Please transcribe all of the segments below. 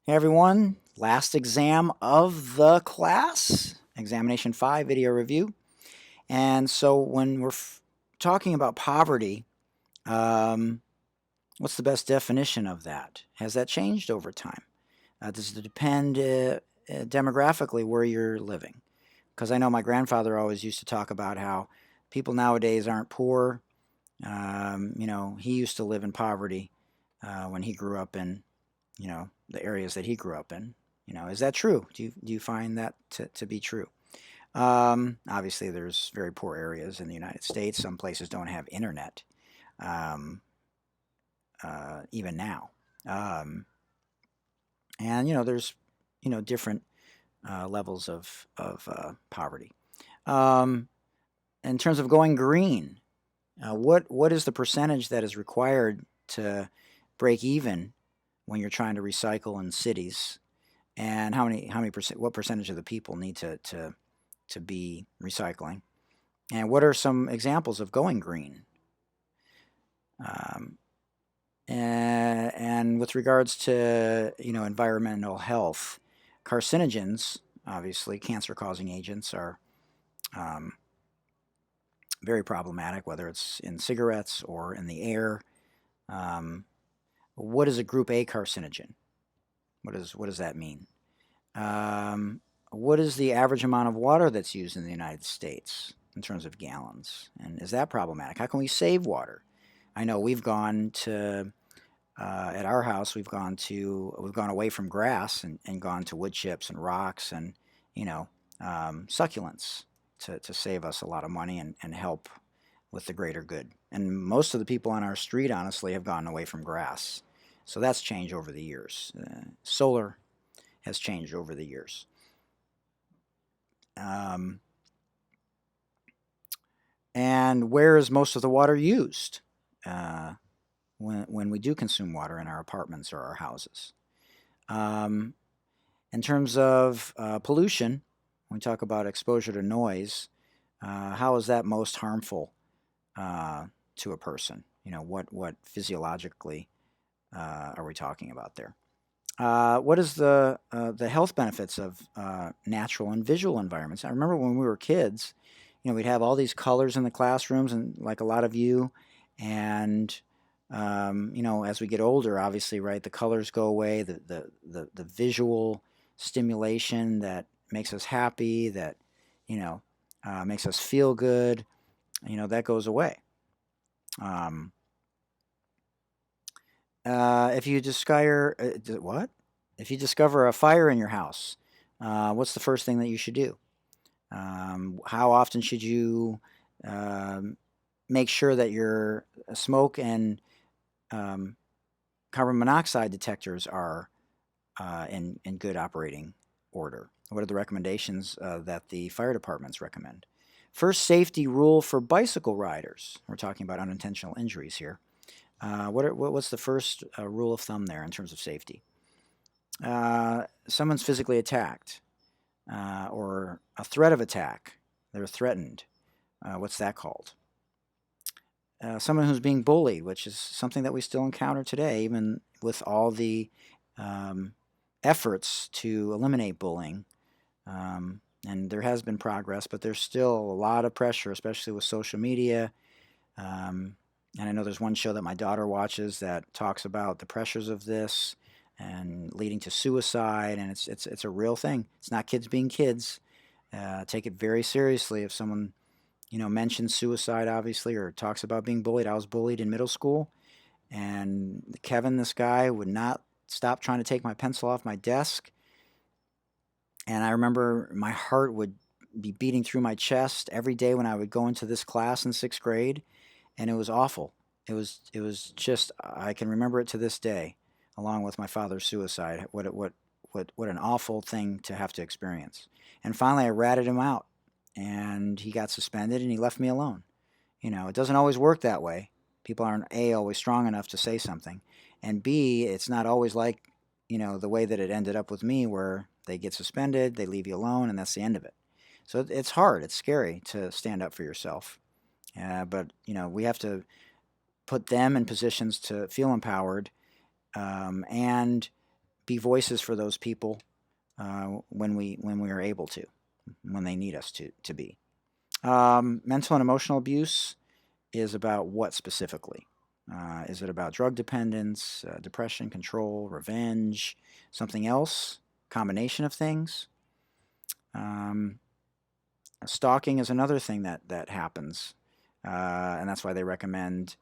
Hey everyone, last exam of the class, examination 5 video review. And so when we're talking about poverty, um, what's the best definition of that? Has that changed over time? Does it depend demographically where you're living? Because I know my grandfather always used to talk about how people nowadays aren't poor. He used to live in poverty when he grew up in the areas that he grew up in. Is that true? Do you find that to be true? Obviously, there's very poor areas in the United States. Some places don't have internet, um, even now. Um, and there's different levels of poverty. Um, in terms of going green, what is the percentage that is required to break even when you're trying to recycle in cities? And how many percent, what percentage of the people need to be recycling? And what are some examples of going green? Um, and with regards to environmental health, carcinogens, obviously cancer-causing agents, are um, very problematic, whether it's in cigarettes or in the air. Um, what is a Group A carcinogen? What does that mean? Um, what is the average amount of water that's used in the United States in terms of gallons? And is that problematic? How can we save water? I know we've gone to at our house we've gone away from grass and gone to wood chips and rocks and you know succulents to save us a lot of money and help with the greater good. And most of the people on our street, honestly, have gone away from grass. So that's changed over the years. Solar has changed over the years. Um, and where is most of the water used uh, when we do consume water in our apartments or our houses? Um, in terms of pollution, when we talk about exposure to noise, how is that most harmful uh, to a person? What physiologically are we talking about there? What is the health benefits of natural and visual environments? I remember when we were kids, we'd have all these colors in the classrooms, and like a lot of you, and as we get older, obviously, right, the colors go away, the visual stimulation that makes us happy, that you know makes us feel good, that goes away. Um, if you discover what? If you discover a fire in your house, what's the first thing that you should do? How often should you um, make sure that your smoke and um, carbon monoxide detectors are in good operating order? What are the recommendations that the fire departments recommend? First safety rule for bicycle riders. We're talking about unintentional injuries here. What's the first rule of thumb there in terms of safety? Someone's physically attacked or a threat of attack. They're threatened. What's that called? Someone who's being bullied, which is something that we still encounter today, even with all the um, efforts to eliminate bullying. And there has been progress, but there's still a lot of pressure, especially with social media. And I know there's one show that my daughter watches that talks about the pressures of this and leading to suicide, and it's a real thing. It's not kids being kids. Take it very seriously if someone mentions suicide, obviously, or talks about being bullied. I was bullied in middle school, and Kevin, this guy, would not stop trying to take my pencil off my desk. And I remember my heart would be beating through my chest every day when I would go into this class in sixth grade, and it was awful. It was just, I can remember it to this day, along with my father's suicide. What an awful thing to have to experience. And finally, I ratted him out, and he got suspended, and he left me alone. It doesn't always work that way. People aren't A, always strong enough to say something, and B, it's not always like the way that it ended up with me, where they get suspended, they leave you alone, and that's the end of it. So it's hard. It's scary to stand up for yourself. But we have to put them in positions to feel empowered, and be voices for those people when we are able to, when they need us to be. Mental and emotional abuse is about what specifically? Is it about drug dependence, depression, control, revenge, something else? Combination of things? Stalking is another thing that happens, and that's why they recommend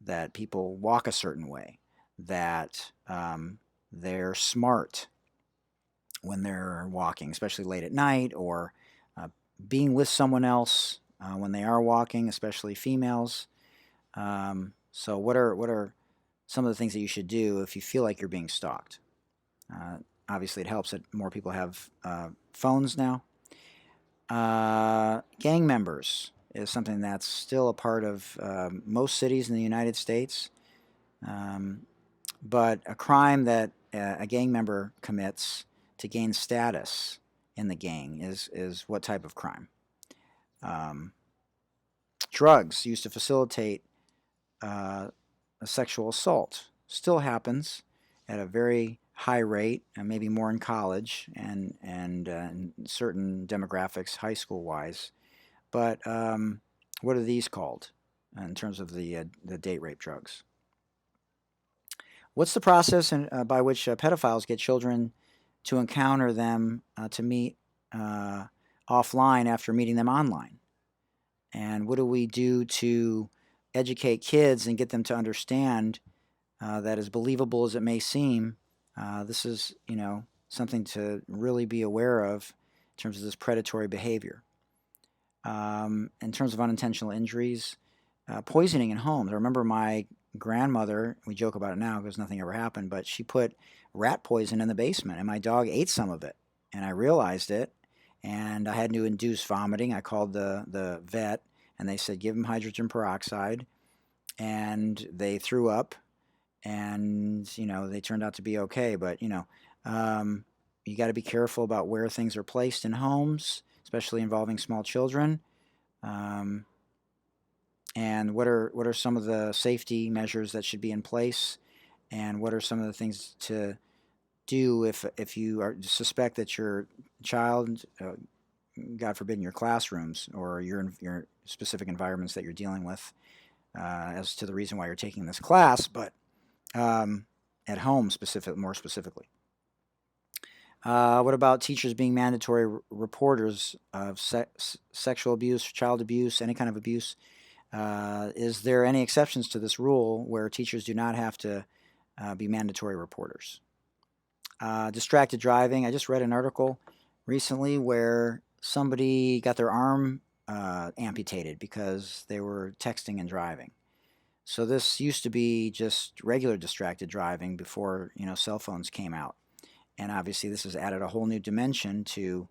that people walk a certain way, that they're smart when they're walking, especially late at night, or being with someone else when they are walking, especially females. So what are some of the things that you should do if you feel like you're being stalked? Obviously, it helps that more people have phones now. Gang members is something that's still a part of most cities in the United States. But a crime that a gang member commits to gain status in the gang is what type of crime? Drugs used to facilitate a sexual assault. Still happens at a very high rate, and maybe more in college and in certain demographics, high school wise. But what are these called in terms of the date rape drugs? What's the process by which pedophiles get children to encounter them to meet offline after meeting them online? And what do we do to educate kids and get them to understand that, as believable as it may seem, this is, something to really be aware of in terms of this predatory behavior. In terms of unintentional injuries, poisoning in homes. I remember my grandmother, we joke about it now because nothing ever happened, but she put rat poison in the basement, and my dog ate some of it, and I realized it, and I had to induce vomiting. I called the vet, and they said, give him hydrogen peroxide, and they threw up, and, they turned out to be okay, but, you got to be careful about where things are placed in homes, especially involving small children. And what are some of the safety measures that should be in place, and what are some of the things to do if you suspect that your child, God forbid, in your classrooms or your specific environments that you're dealing with, as to the reason why you're taking this class, but at home more specifically. What about teachers being mandatory reporters of sexual abuse, child abuse, any kind of abuse? Is there any exceptions to this rule where teachers do not have to be mandatory reporters? Distracted driving. I just read an article recently where somebody got their arm amputated because they were texting and driving. So this used to be just regular distracted driving before cell phones came out, and obviously this has added a whole new dimension to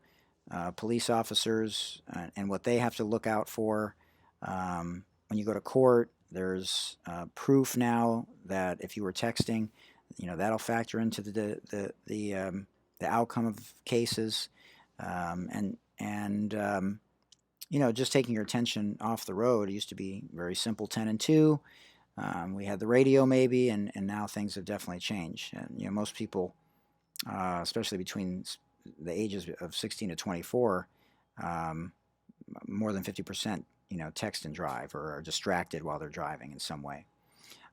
police officers and what they have to look out for. When you go to court, there's proof now that if you were texting, that'll factor into the outcome of cases, and just taking your attention off the road. It used to be very simple, 10 and 2. We had the radio maybe, and now things have definitely changed. And most people, especially between the ages of 16 to 24, more than 50%, text and drive or are distracted while they're driving in some way.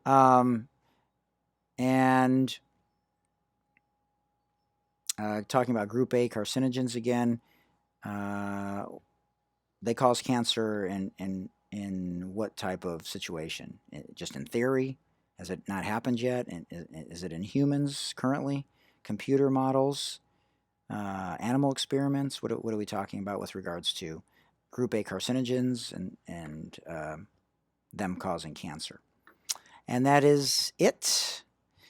And talking about group A carcinogens again, they cause cancer in what type of situation? Just in theory? Has it not happened yet? And is it in humans currently? Computer models? Animal experiments? What are we talking about with regards to group A carcinogens and them causing cancer? And that is it.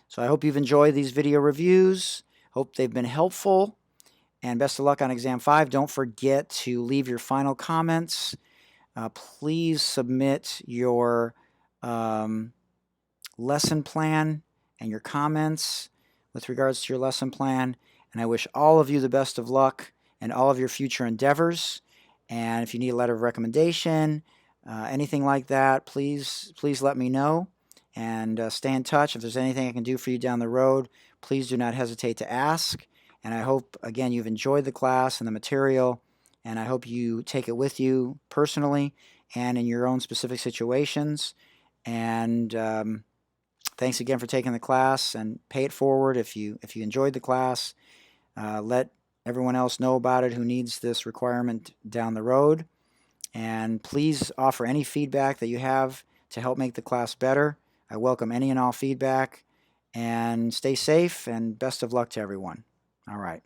So I hope you've enjoyed these video reviews. Hope they've been helpful. And best of luck on Exam 5. Don't forget to leave your final comments. Please submit your lesson plan and your comments with regards to your lesson plan. And I wish all of you the best of luck in all of your future endeavors. And if you need a letter of recommendation, anything like that, please let me know. And stay in touch. If there's anything I can do for you down the road, please do not hesitate to ask. And I hope, again, you've enjoyed the class and the material, and I hope you take it with you personally and in your own specific situations. And thanks again for taking the class, and pay it forward if you enjoyed the class. Let everyone else know about it who needs this requirement down the road. And please offer any feedback that you have to help make the class better. I welcome any and all feedback. And stay safe, and best of luck to everyone. All right.